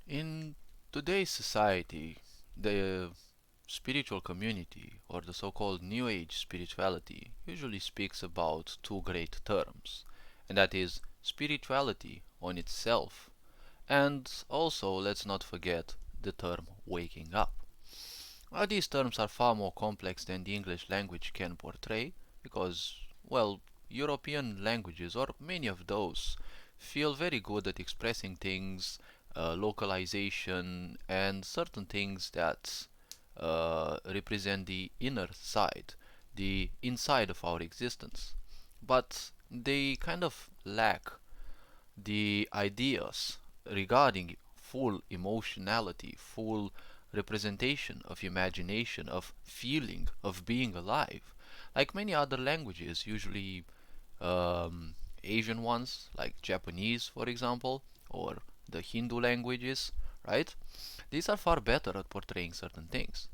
In today's society, the spiritual community, or the so-called New Age spirituality, usually speaks about two great terms, and that is spirituality on itself, and also, let's not forget, the term waking up. These terms are far more complex than the English language can portray, because, well, European languages, or many of those, feel very good at expressing things, localization, and certain things that represent the inner side, the inside of our existence. But they kind of lack the ideas regarding full emotionality, full representation of imagination, of feeling, of being alive. Like many other languages, usually Asian ones, like Japanese, for example, or the Hindu languages, right? These are far better at portraying certain things.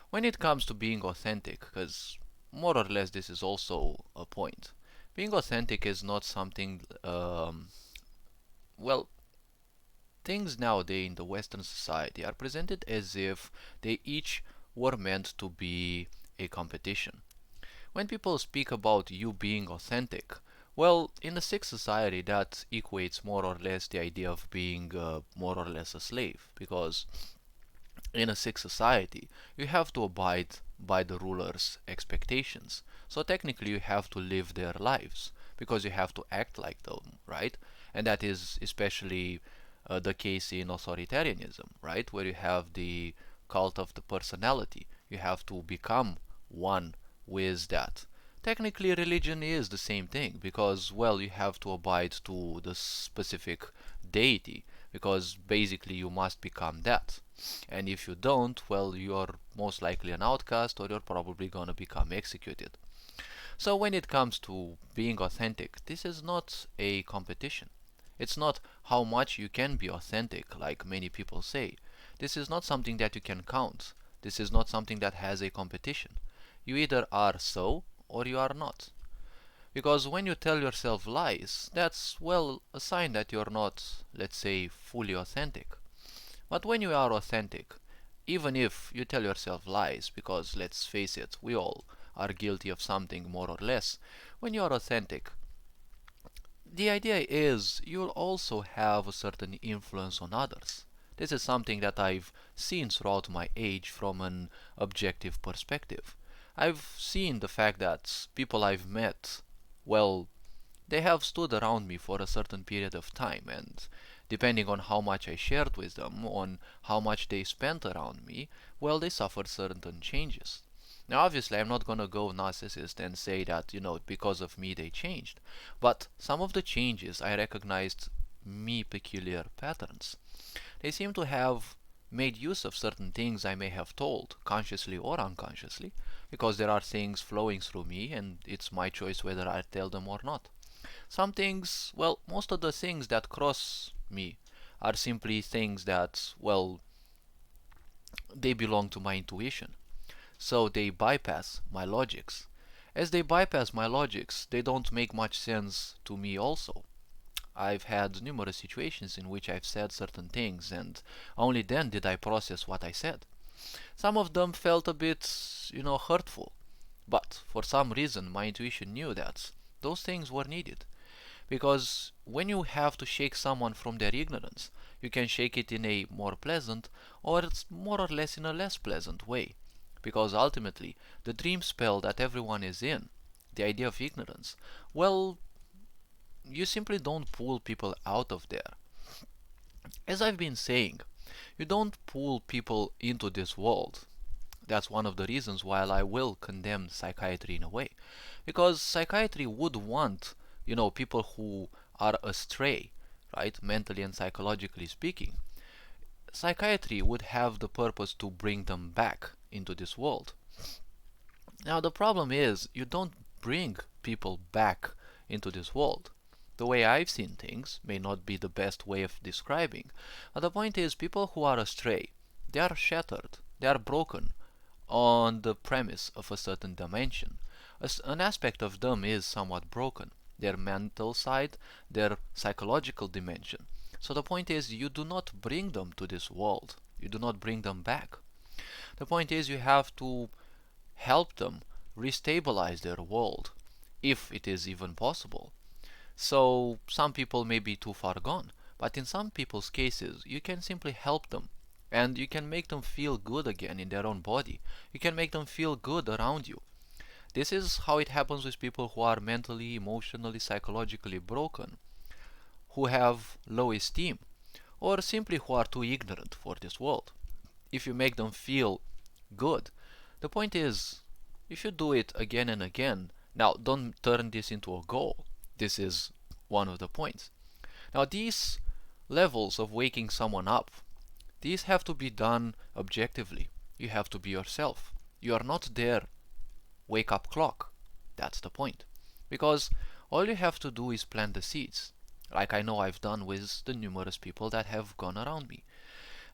When it comes to being authentic, because more or less this is also a point, being authentic is not something, well, things nowadays in the Western society are presented as if they each were meant to be a competition. When people speak about you being authentic, well, in a sick society, that equates more or less the idea of being more or less a slave, because in a sick society, you have to abide by the ruler's expectations. So technically, you have to live their lives because you have to act like them, right? And that is especially the case in authoritarianism, right? Where you have the cult of the personality. You have to become one with that. Technically, religion is the same thing because, well, you have to abide to the specific deity because basically you must become that. And if you don't, well, you're most likely an outcast or you're probably gonna become executed. So when it comes to being authentic, this is not a competition. It's not how much you can be authentic, like many people say. This is not something that you can count. This is not something that has a competition. You either are so or you are not. Because when you tell yourself lies, that's, well, a sign that you're not, let's say, fully authentic. But when you are authentic, even if you tell yourself lies, because let's face it, we all are guilty of something more or less, when you are authentic, the idea is you'll also have a certain influence on others. This is something that I've seen throughout my age from an objective perspective. I've seen the fact that people I've met, well, they have stood around me for a certain period of time, and depending on how much I shared with them, on how much they spent around me, well, they suffered certain changes. Now, obviously, I'm not gonna go narcissist and say that, because of me they changed, but some of the changes I recognized me peculiar patterns. They seem to have made use of certain things I may have told, consciously or unconsciously, because there are things flowing through me and it's my choice whether I tell them or not. Some things, well, most of the things that cross me are simply things that, well, they belong to my intuition. So they bypass my logics. As they bypass my logics, they don't make much sense to me also. I've had numerous situations in which I've said certain things and only then did I process what I said. Some of them felt a bit, hurtful. But for some reason my intuition knew that those things were needed. Because when you have to shake someone from their ignorance, you can shake it in a more pleasant or more or less in a less pleasant way. Because ultimately, the dream spell that everyone is in, the idea of ignorance, well, you simply don't pull people out of there. As I've been saying, you don't pull people into this world. That's one of the reasons why I will condemn psychiatry in a way. Because psychiatry would want, people who are astray, right, mentally and psychologically speaking. Psychiatry would have the purpose to bring them back into this world. Now, the problem is, you don't bring people back into this world. The way I've seen things may not be the best way of describing, but the point is, people who are astray, they are shattered, they are broken on the premise of a certain dimension. An aspect of them is somewhat broken, their mental side, their psychological dimension. So the point is, you do not bring them to this world. You do not bring them back. The point is, you have to help them restabilize their world, if it is even possible. So some people may be too far gone, but in some people's cases, you can simply help them. And you can make them feel good again in their own body. You can make them feel good around you. This is how it happens with people who are mentally, emotionally, psychologically broken, who have low esteem, or simply who are too ignorant for this world. If you make them feel good, the point is, if you do it again and again, now don't turn this into a goal. This is one of the points. Now, these levels of waking someone up, these have to be done objectively. You have to be yourself. You are not their wake up clock. That's the point. Because all you have to do is plant the seeds, like I know I've done with the numerous people that have gone around me.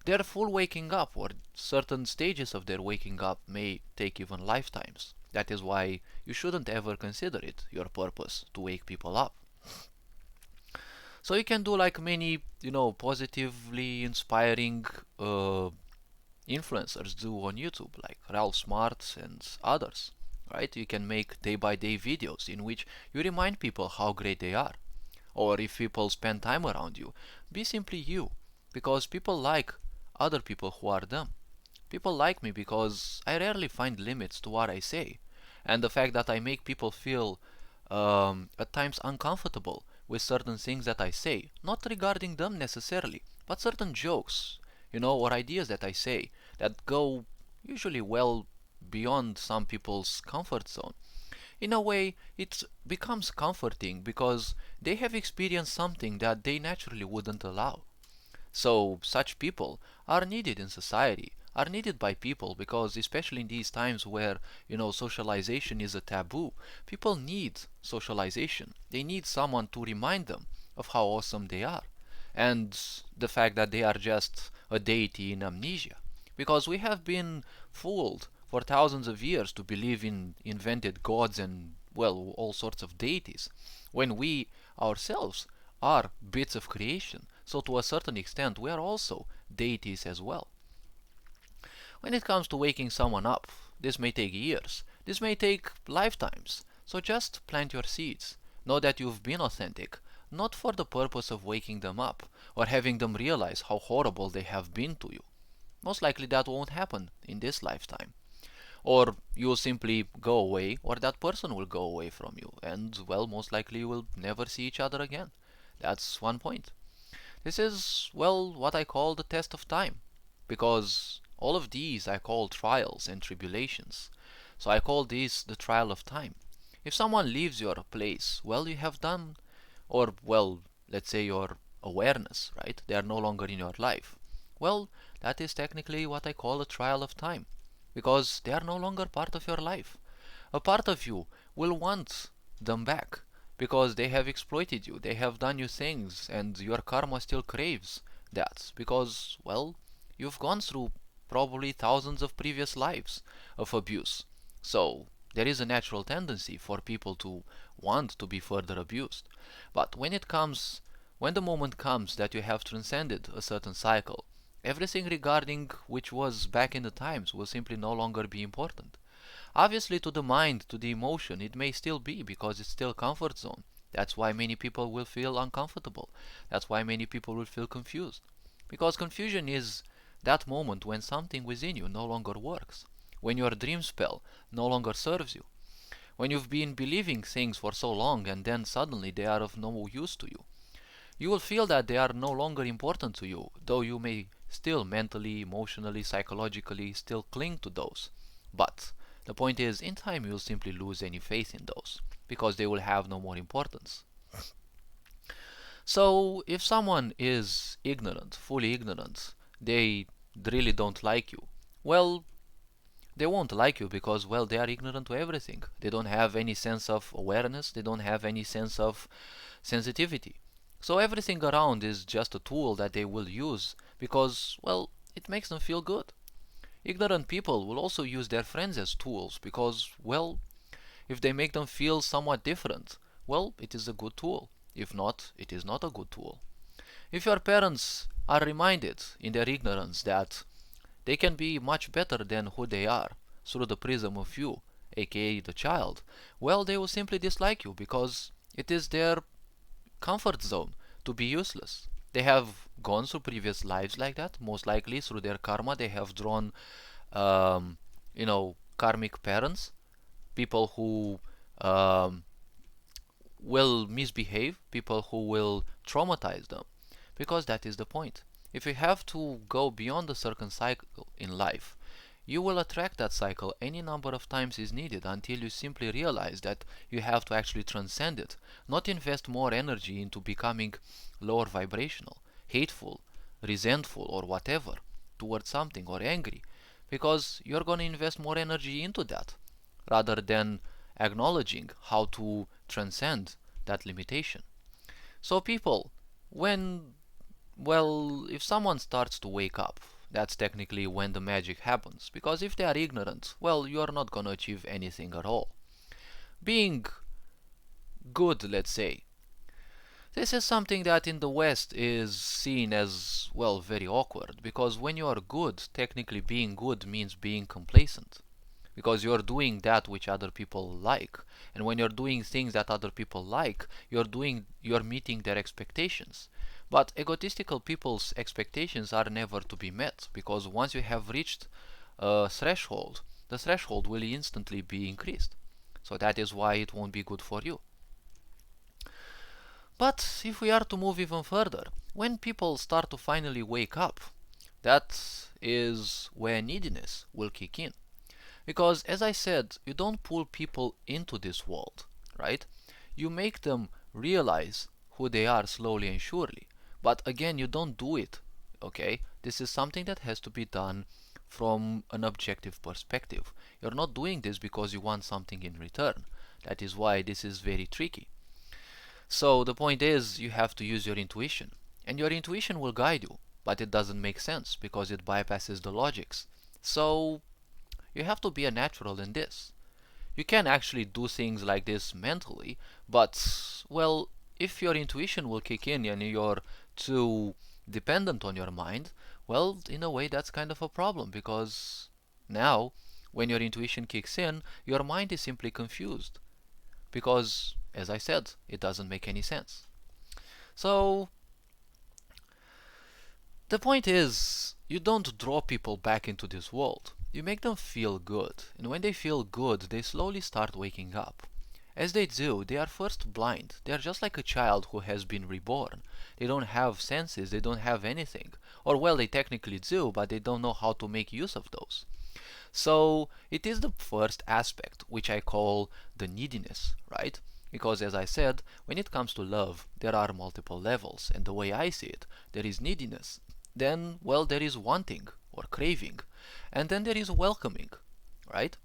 Their full waking up, or certain stages of their waking up, may take even lifetimes. That is why you shouldn't ever consider it your purpose to wake people up. So you can do like many, positively inspiring influencers do on YouTube, like Ralph Smart and others. Right? You can make day by day videos in which you remind people how great they are. Or if people spend time around you, be simply you. Because people like other people who are them. People like me because I rarely find limits to what I say. And the fact that I make people feel at times uncomfortable with certain things that I say, not regarding them necessarily, but certain jokes, or ideas that I say that go usually well beyond some people's comfort zone. In a way, it becomes comforting because they have experienced something that they naturally wouldn't allow. So such people are needed in society, are needed by people because especially in these times where, socialization is a taboo, people need socialization. They need someone to remind them of how awesome they are and the fact that they are just a deity in amnesia. Because we have been fooled for thousands of years to believe in invented gods and, well, all sorts of deities, when we ourselves are bits of creation. So to a certain extent, we are also deities as well. When it comes to waking someone up, this may take years, this may take lifetimes. So just plant your seeds. Know that you've been authentic, not for the purpose of waking them up or having them realize how horrible they have been to you. Most likely that won't happen in this lifetime. Or you'll simply go away, or that person will go away from you, and, well, most likely you will never see each other again. That's one point. This is, well, what I call the test of time, because all of these I call trials and tribulations. So I call this the trial of time. If someone leaves your place, well, you have done, or, well, let's say your awareness, right? They are no longer in your life. Well, that is technically what I call a trial of time, because they are no longer part of your life. A part of you will want them back because they have exploited you, they have done you things, and your karma still craves that because, well, you've gone through probably thousands of previous lives of abuse. So there is a natural tendency for people to want to be further abused. But when the moment comes that you have transcended a certain cycle, everything regarding which was back in the times will simply no longer be important. Obviously, to the mind, to the emotion, it may still be because it's still comfort zone. That's why many people will feel uncomfortable. That's why many people will feel confused. Because confusion is that moment when something within you no longer works. When your dream spell no longer serves you. When you've been believing things for so long and then suddenly they are of no use to you. You will feel that they are no longer important to you, though you may still mentally, emotionally, psychologically still cling to those. But the point is, in time you'll simply lose any faith in those, because they will have no more importance. So, if someone is ignorant, fully ignorant, they really don't like you, well, they won't like you because, well, they are ignorant to everything. They don't have any sense of awareness, they don't have any sense of sensitivity. So everything around is just a tool that they will use because, well, it makes them feel good. Ignorant people will also use their friends as tools because, well, if they make them feel somewhat different, well, it is a good tool. If not, it is not a good tool. If your parents are reminded in their ignorance that they can be much better than who they are through the prism of you, aka the child, well, they will simply dislike you because it is their comfort zone to be useless. They have gone through previous lives like that, most likely through their karma. They have drawn, um, karmic parents, people who um, will misbehave, people who will traumatize them, because that is the point. If you have to go beyond a certain cycle in life, you will attract that cycle any number of times is needed until you simply realize that you have to actually transcend it, not invest more energy into becoming lower vibrational, hateful, resentful, or whatever towards something, or angry, because you're going to invest more energy into that rather than acknowledging how to transcend that limitation. So, people, when, well, if someone starts to wake up, that's technically when the magic happens. Because if they are ignorant, well, you are not going to achieve anything at all. Being good, let's say, this is something that in the West is seen as, well, very awkward. Because when you are good, technically being good means being complacent, because you're doing that which other people like, and when you're doing things that other people like, you're meeting their expectations. But egotistical people's expectations are never to be met, because once you have reached a threshold, the threshold will instantly be increased. So that is why it won't be good for you. But if we are to move even further, when people start to finally wake up, that is where neediness will kick in. Because, as I said, you don't pull people into this world, right? You make them realize who they are slowly and surely. But again, you don't do it, okay? This is something that has to be done from an objective perspective. You're not doing this because you want something in return. That is why this is very tricky. So the point is, you have to use your intuition. And your intuition will guide you, but it doesn't make sense because it bypasses the logics. So you have to be a natural in this. You can actually do things like this mentally, but, well, if your intuition will kick in and you're too dependent on your mind, well, in a way that's kind of a problem, because now, when your intuition kicks in, your mind is simply confused. Because, as I said, it doesn't make any sense. So, the point is, you don't draw people back into this world. You make them feel good, and when they feel good, they slowly start waking up. As they do, they are first blind. They are just like a child who has been reborn. They don't have senses, they don't have anything. Or, well, they technically do, but they don't know how to make use of those. So, it is the first aspect, which I call the neediness, right? Because, as I said, when it comes to love, there are multiple levels, and the way I see it, there is neediness. Then, well, there is wanting or craving, and then there is welcoming, right?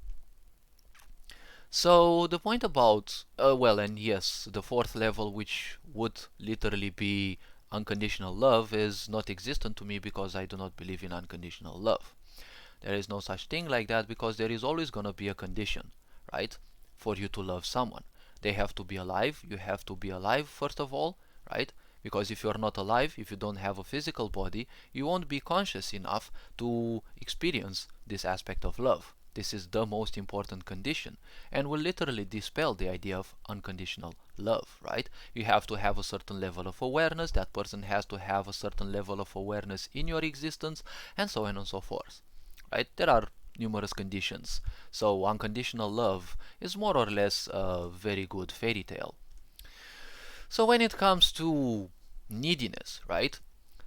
So the point about, well, and yes, the fourth level, which would literally be unconditional love, is not existent to me because I do not believe in unconditional love. There is no such thing like that, because there is always gonna be a condition, right? For you to love someone. They have to be alive, you have to be alive first of all, right? Because if you're not alive, if you don't have a physical body, you won't be conscious enough to experience this aspect of love. This is the most important condition, and will literally dispel the idea of unconditional love, right? You have to have a certain level of awareness, that person has to have a certain level of awareness in your existence, and so on and so forth, right? There are numerous conditions. So unconditional love is more or less a very good fairy tale. So when it comes to neediness, right?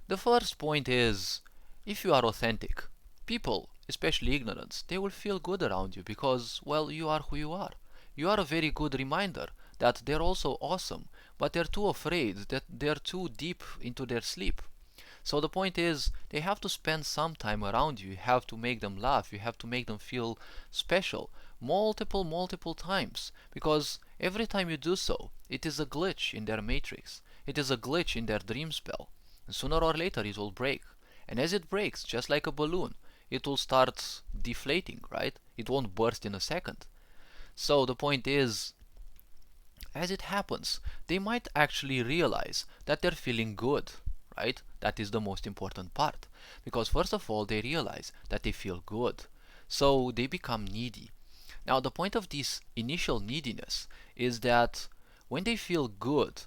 The first point is, if you are authentic, people, especially ignorance, they will feel good around you because, well, you are who you are. You are a very good reminder that they're also awesome, but they're too afraid, that they're too deep into their sleep. So the point is, they have to spend some time around you. You have to make them laugh. You have to make them feel special multiple times. Because every time you do so, it is a glitch in their matrix. It is a glitch in their dream spell. And sooner or later it will break. And as it breaks, just like a balloon, it will start deflating, right? It won't burst in a second. So the point is, as it happens, they might actually realize that they're feeling good, right? That is the most important part. Because first of all, they realize that they feel good. So they become needy. Now, the point of this initial neediness is that when they feel good,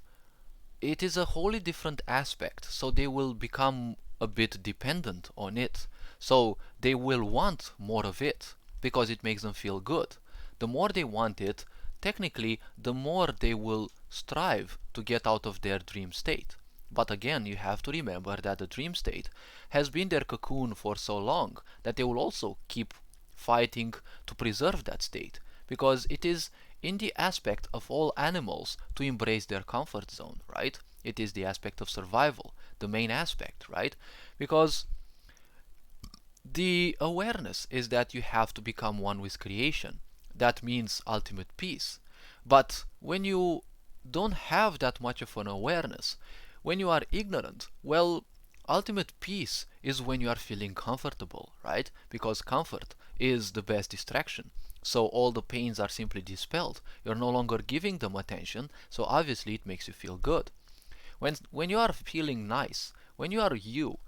it is a wholly different aspect. So they will become a bit dependent on it. So they will want more of it because it makes them feel good. The more they want it, technically, the more they will strive to get out of their dream state. But again, you have to remember that the dream state has been their cocoon for so long that they will also keep fighting to preserve that state, because it is in the aspect of all animals to embrace their comfort zone, right? It is the aspect of survival, the main aspect, right? Because the awareness is that you have to become one with creation. That means ultimate peace. But when you don't have that much of an awareness, when you are ignorant, well, ultimate peace is when you are feeling comfortable, right? Because comfort is the best distraction. So all the pains are simply dispelled. You're no longer giving them attention, so obviously it makes you feel good. When you are feeling nice, when you are you,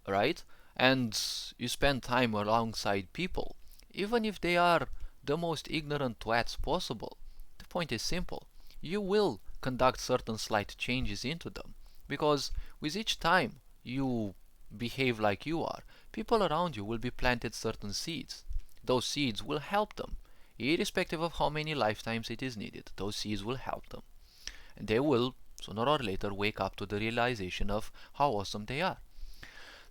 right? And you spend time alongside people, even if they are the most ignorant twats possible. The point is simple. You will conduct certain slight changes into them, because with each time you behave like you are, people around you will be planted certain seeds. Those seeds will help them, irrespective of how many lifetimes it is needed. Those seeds will help them, and they will sooner or later wake up to the realization of how awesome they are.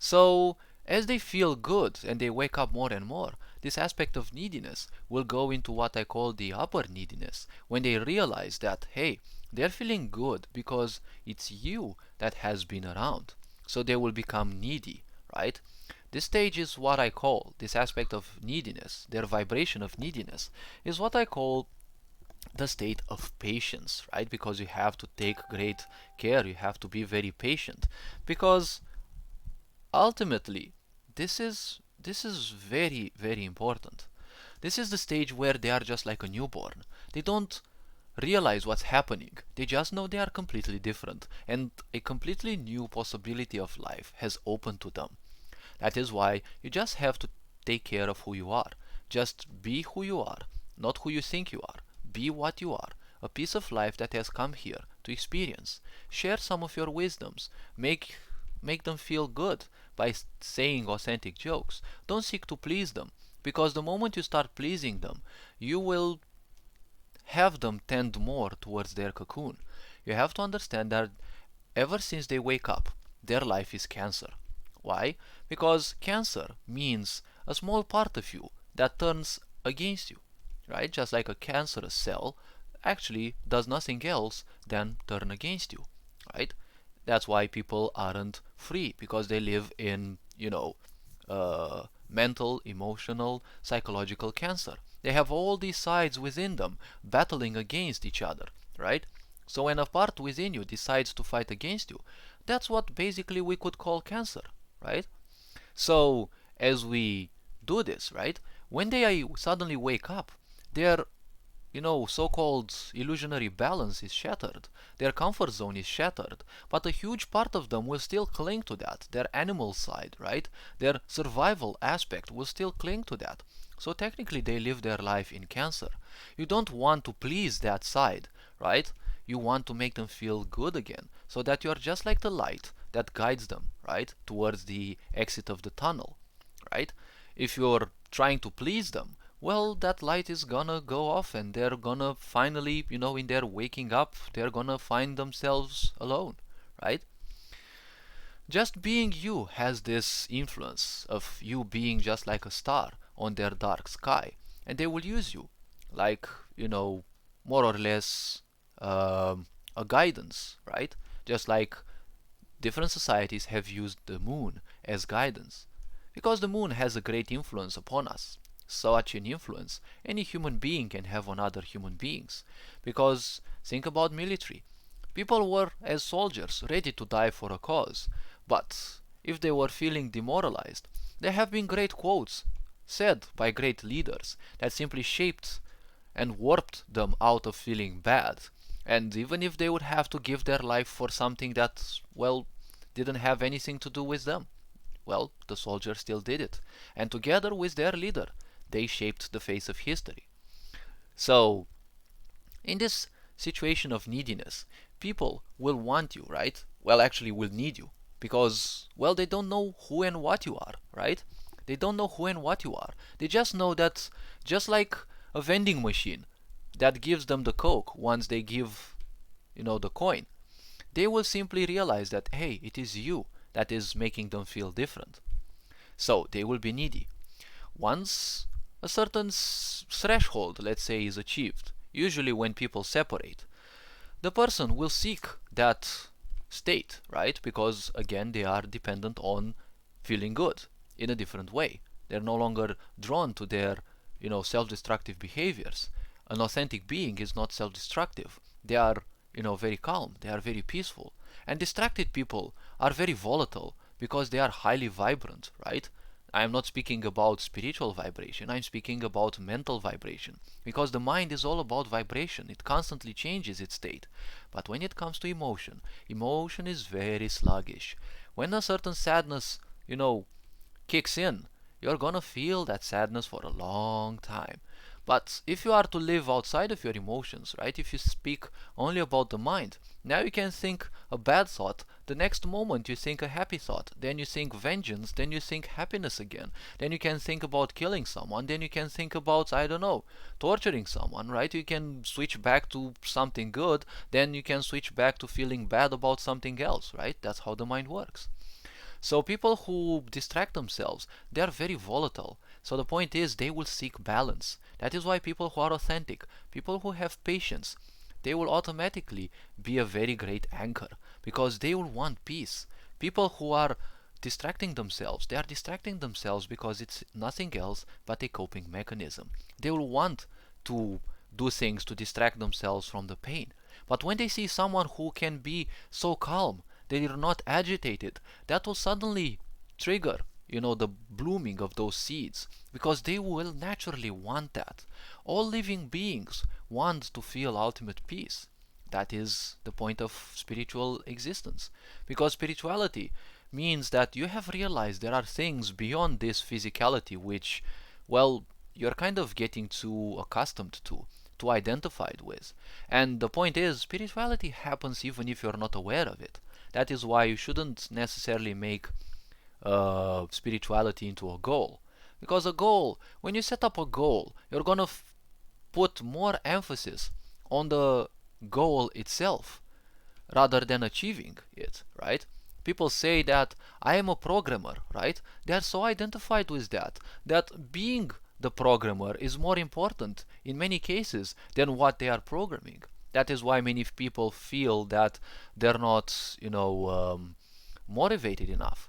So, as they feel good and they wake up more and more, this aspect of neediness will go into what I call the upper neediness, when they realize that, hey, they're feeling good because it's you that has been around. So they will become needy, right? This stage is what I call, this aspect of neediness, their vibration of neediness, is what I call the state of patience, right? Because you have to take great care, you have to be very patient, because ultimately this is very important. This is the stage where they are just like a newborn. They don't realize what's happening. They just know they are completely different, and a completely new possibility of life has opened to them. That is why you just have to take care of who you are. Just be who you are, not who you think you are. Be what you are, a piece of life that has come here to experience. Share some of your wisdoms. Make them feel good by saying authentic jokes. Don't seek to please them, because the moment you start pleasing them, you will have them tend more towards their cocoon. You have to understand that ever since they wake up, their life is cancer. Why? Because cancer means a small part of you that turns against you, right? Just like a cancerous cell actually does nothing else than turn against you, right? That's why people aren't free, because they live in, mental, emotional, psychological cancer. They have all these sides within them battling against each other, right? So when a part within you decides to fight against you, that's what basically we could call cancer, right? So as we do this, right, when they suddenly wake up, their so-called illusionary balance is shattered. Their comfort zone is shattered. But a huge part of them will still cling to that. Their animal side, right? Their survival aspect will still cling to that. So technically they live their life in cancer. You don't want to please that side, right? You want to make them feel good again, so that you are just like the light that guides them, right, towards the exit of the tunnel, right? If you're trying to please them, well, that light is gonna go off, and they're gonna finally, in their waking up, they're gonna find themselves alone, right? Just being you has this influence of you being just like a star on their dark sky, and they will use you like, more or less a guidance, right? Just like different societies have used the moon as guidance, because the moon has a great influence upon us. Such an influence any human being can have on other human beings. Because think about military. People were, as soldiers, ready to die for a cause, but if they were feeling demoralized, there have been great quotes said by great leaders that simply shaped and warped them out of feeling bad. And even if they would have to give their life for something that, well, didn't have anything to do with them. Well, the soldiers still did it. And together with their leader, they shaped the face of history. So, in this situation of neediness, people will want you, right? Well, actually, will need you. Because, well, they don't know who and what you are, right? They don't know who and what you are. They just know that, just like a vending machine that gives them the Coke once they give, the coin, they will simply realize that, hey, it is you that is making them feel different. So they will be needy. Once a certain threshold, let's say, is achieved, usually when people separate, the person will seek that state, right? Because again, they are dependent on feeling good in a different way. They're no longer drawn to their, self-destructive behaviors. An authentic being is not self-destructive. They are, very calm. They are very peaceful. And distracted people are very volatile because they are highly vibrant, right? I am not speaking about spiritual vibration, I'm speaking about mental vibration. Because the mind is all about vibration, it constantly changes its state. But when it comes to emotion, emotion is very sluggish. When a certain sadness, kicks in, you're gonna feel that sadness for a long time. But if you are to live outside of your emotions, right, if you speak only about the mind, now you can think a bad thought, the next moment you think a happy thought, then you think vengeance, then you think happiness again, then you can think about killing someone, then you can think about, I don't know, torturing someone, right? You can switch back to something good, then you can switch back to feeling bad about something else, right? That's how the mind works. So people who distract themselves, they are very volatile. So the point is they will seek balance. That is why people who are authentic, people who have patience, they will automatically be a very great anchor because they will want peace. People who are distracting themselves, they are distracting themselves because it's nothing else but a coping mechanism. They will want to do things to distract themselves from the pain. But when they see someone who can be so calm, they are not agitated, that will suddenly trigger, the blooming of those seeds, because they will naturally want that. All living beings want to feel ultimate peace. That is the point of spiritual existence. Because spirituality means that you have realized there are things beyond this physicality which, well, you're kind of getting too accustomed to identified with. And the point is, spirituality happens even if you're not aware of it. That is why you shouldn't necessarily make spirituality into a goal. Because a goal, when you set up a goal, you're gonna put more emphasis on the goal itself rather than achieving it, right? People say that I am a programmer, right? They are so identified with that being the programmer is more important in many cases than what they are programming. That is why many people feel that they're not, motivated enough.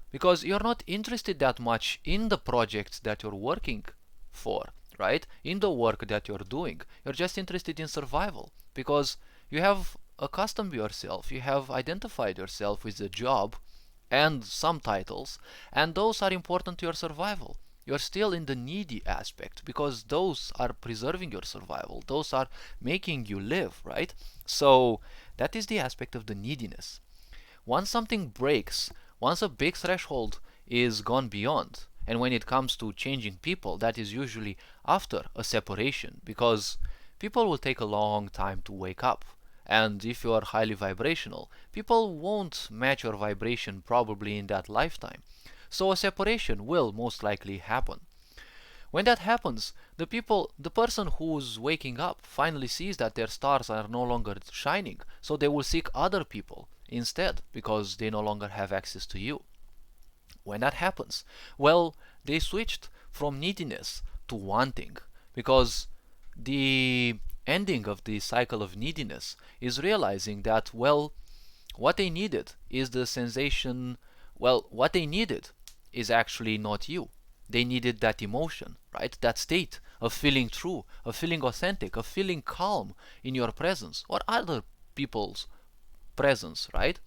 Because you're not interested that much in the projects that you're working for, right? In the work that you're doing. You're just interested in survival. Because you have accustomed yourself, you have identified yourself with the job and some titles, and those are important to your survival. You're still in the needy aspect because those are preserving your survival, those are making you live, right? So that is the aspect of the neediness. Once something breaks, once a big threshold is gone beyond, and when it comes to changing people, that is usually after a separation, because people will take a long time to wake up. And if you are highly vibrational, people won't match your vibration probably in that lifetime. So a separation will most likely happen. When that happens, the person who's waking up finally sees that their stars are no longer shining, so they will seek other people instead because they no longer have access to you. When that happens, well, they switched from neediness to wanting because the ending of the cycle of neediness is realizing that, well, what they needed is the sensation, what they needed is actually not you. They needed that emotion, right? That state of feeling true, of feeling authentic, of feeling calm in your presence or other people's presence, right?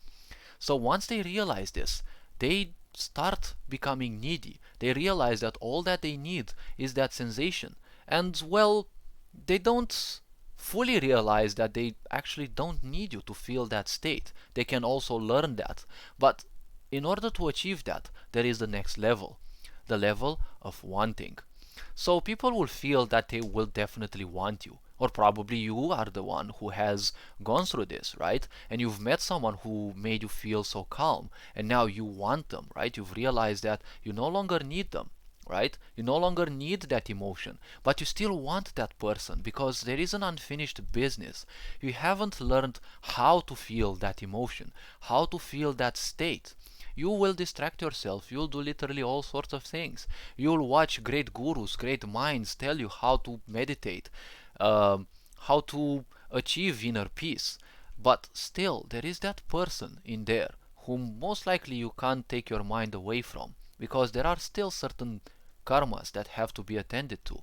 So once they realize this, they start becoming needy. They realize that all that they need is that sensation. And well, they don't fully realize that they actually don't need you to feel that state. They can also learn that. But in order to achieve that, there is the next level, the level of wanting. So people will feel that they will definitely want you. Or probably you are the one who has gone through this, right? And you've met someone who made you feel so calm, and now you want them, right? You've realized that you no longer need them, right? You no longer need that emotion, but you still want that person because there is an unfinished business. You haven't learned how to feel that emotion, how to feel that state. You will distract yourself. You'll do literally all sorts of things. You'll watch great gurus, great minds tell you how to meditate, um, how to achieve inner peace. But still, there is that person in there whom most likely you can't take your mind away from because there are still certain karmas that have to be attended to.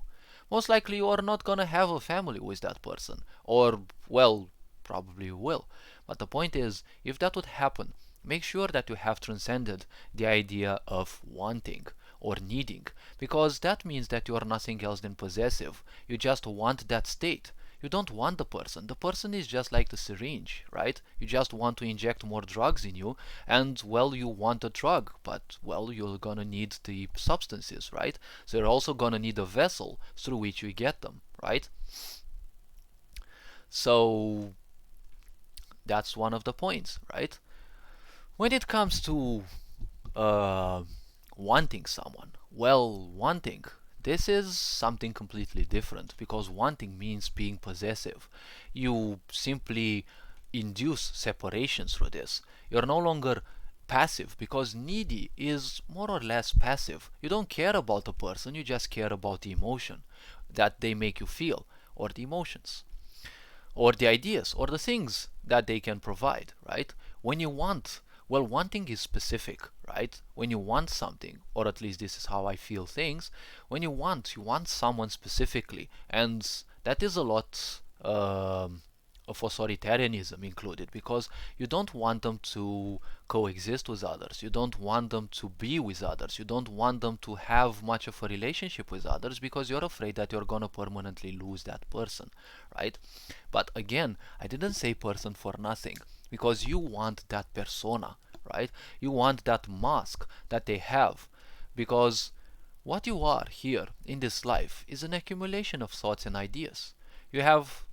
Most likely, you are not gonna have a family with that person, or, well, probably you will. But the point is, if that would happen, make sure that you have transcended the idea of wanting or needing, because that means that you are nothing else than possessive. You just want that state. You don't want the person. The person is just like the syringe, right? You just want to inject more drugs in you, and, well, you want a drug, but, well, you're gonna need the substances, right? So you're also gonna need a vessel through which you get them, right? So that's one of the points, right? When it comes to uh, wanting someone, well, wanting, this is something completely different because wanting means being possessive. You simply induce separation through this. You're no longer passive because needy is more or less passive. You don't care about the person, you just care about the emotion that they make you feel, or the emotions, or the ideas, or the things that they can provide, right? When you want, well, wanting is specific, right? When you want something, or at least this is how I feel things, when you want someone specifically, and that is a lot of authoritarianism included, because you don't want them to coexist with others, you don't want them to be with others, you don't want them to have much of a relationship with others because you're afraid that you're gonna permanently lose that person, right? But again, I didn't say person for nothing, because you want that persona, right? You want that mask that they have, because what you are here in this life is an accumulation of thoughts and ideas. You have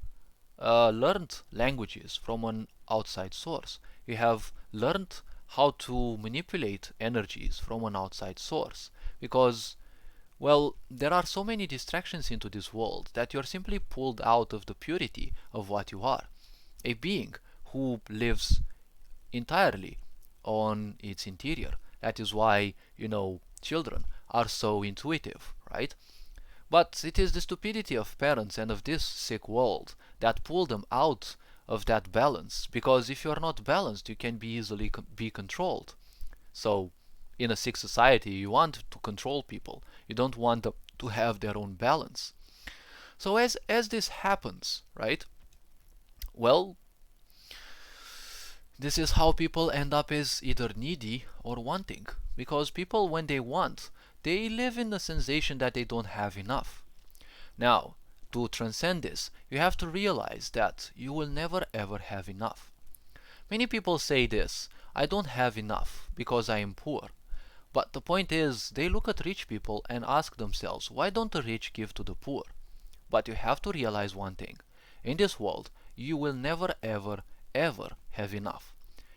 learned languages from an outside source. You have learned how to manipulate energies from an outside source, because, well, there are so many distractions into this world that you're simply pulled out of the purity of what you are. A being who lives entirely on its interior. That is why, children are so intuitive, right? But it is the stupidity of parents and of this sick world that pull them out of that balance, because if you're not balanced, you can be easily be controlled. So, in a sick society, you want to control people. You don't want them to have their own balance. So as this happens, right? Well, this is how people end up as either needy or wanting. Because people, when they want, they live in the sensation that they don't have enough. Now, to transcend this, you have to realize that you will never ever have enough. Many people say this: I don't have enough because I am poor. But the point is, they look at rich people and ask themselves, why don't the rich give to the poor? But you have to realize one thing. In this world, you will never ever ever have enough.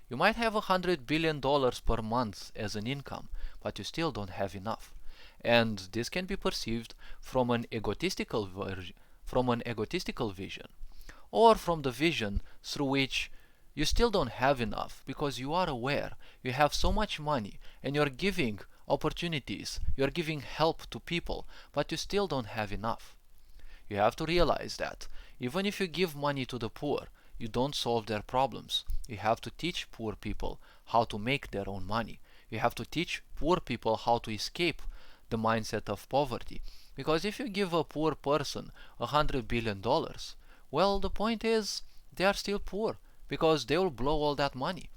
You might have $100 billion per month as an income, but you still don't have enough. And this can be perceived from an egotistical vision, or from the vision through which you still don't have enough because you are aware you have so much money and you're giving opportunities, you're giving help to people, but you still don't have enough. You have to realize that even if you give money to the poor, you don't solve their problems. You have to teach poor people how to make their own money. You have to teach poor people how to escape the mindset of poverty. Because if you give a poor person $100 billion, well, the point is they are still poor because they will blow all that money.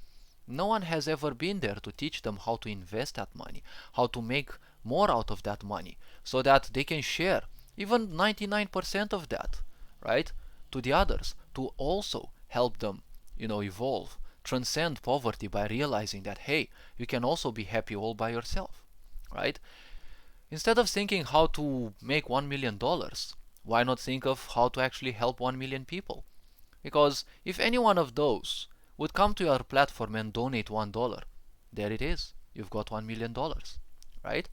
No one has ever been there to teach them how to invest that money, how to make more out of that money, so that they can share even 99% of that, right? to the others to also help them, evolve, transcend poverty by realizing that, hey, you can also be happy all by yourself, right? Instead of thinking how to make $1 million, why not think of how to actually help 1 million people? Because if any one of those would come to your platform and donate $1, there it is. You've got $1 million, right?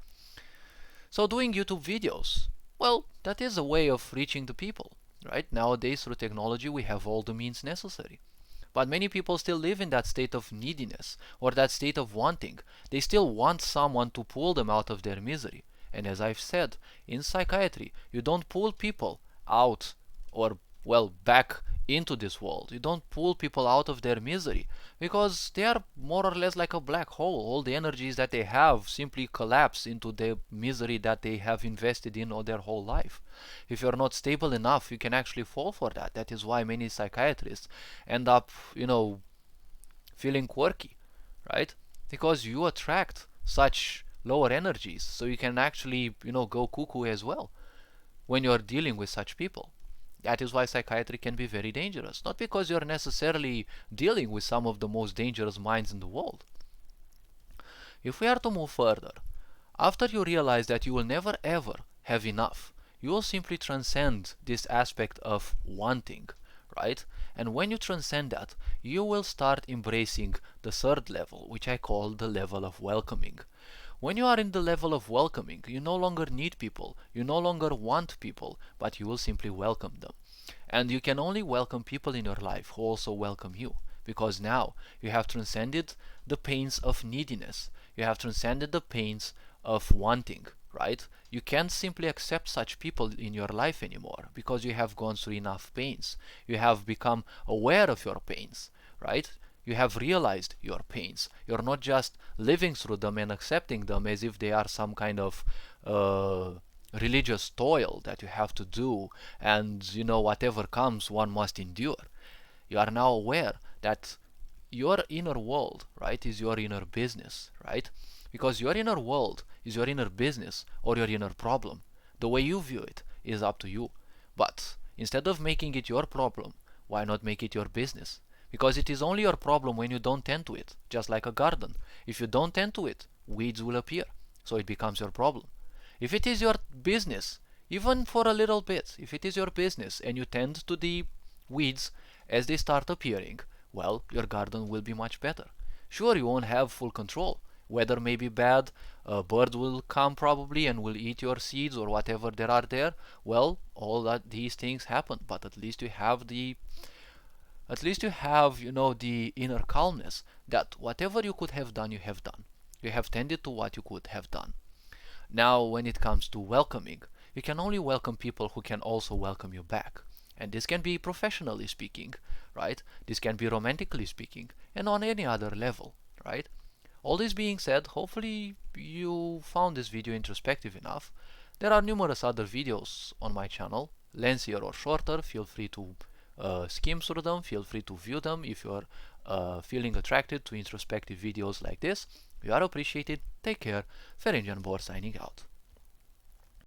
So doing YouTube videos, well, that is a way of reaching the people, right? Nowadays, through technology, we have all the means necessary. But many people still live in that state of neediness or that state of wanting. They still want someone to pull them out of their misery. And as I've said, in psychiatry, you don't pull people out or, well, back into this world. You don't pull people out of their misery because they are more or less like a black hole. All the energies that they have simply collapse into the misery that they have invested in all their whole life. If you're not stable enough, you can actually fall for that. That is why many psychiatrists end up, feeling quirky, right? Because you attract such lower energies, so you can actually, go cuckoo as well when you're dealing with such people. That is why psychiatry can be very dangerous. Not because you're necessarily dealing with some of the most dangerous minds in the world. If we are to move further, after you realize that you will never ever have enough, you will simply transcend this aspect of wanting, right? And when you transcend that, you will start embracing the third level, which I call the level of welcoming. When you are in the level of welcoming, you no longer need people, you no longer want people, but you will simply welcome them. And you can only welcome people in your life who also welcome you, because now you have transcended the pains of neediness, you have transcended the pains of wanting, right? You can't simply accept such people in your life anymore, because you have gone through enough pains. You have become aware of your pains, right? You have realized your pains. You're not just living through them and accepting them as if they are some kind of religious toil that you have to do, and whatever comes one must endure. You are now aware that your inner world, right, is your inner business, right? Because your inner world is your inner business or your inner problem. The way you view it is up to you. But instead of making it your problem, why not make it your business? Because it is only your problem when you don't tend to it, just like a garden. If you don't tend to it, weeds will appear, so it becomes your problem. If it is your business, even for a little bit, if it is your business and you tend to the weeds as they start appearing, well, your garden will be much better. Sure, you won't have full control. Weather may be bad, birds will come probably and will eat your seeds or whatever there are there. Well, all that these things happen, but at least you have the the inner calmness that whatever you could have done, you have done. You have tended to what you could have done. Now, when it comes to welcoming, you can only welcome people who can also welcome you back. And this can be professionally speaking, right? This can be romantically speaking, and on any other level, right? All this being said, hopefully you found this video introspective enough. There are numerous other videos on my channel, lengthier or shorter. Feel free to skim through them, feel free to view them if you're feeling attracted to introspective videos like this. You are appreciated. Take care. Ferenc Bor signing out.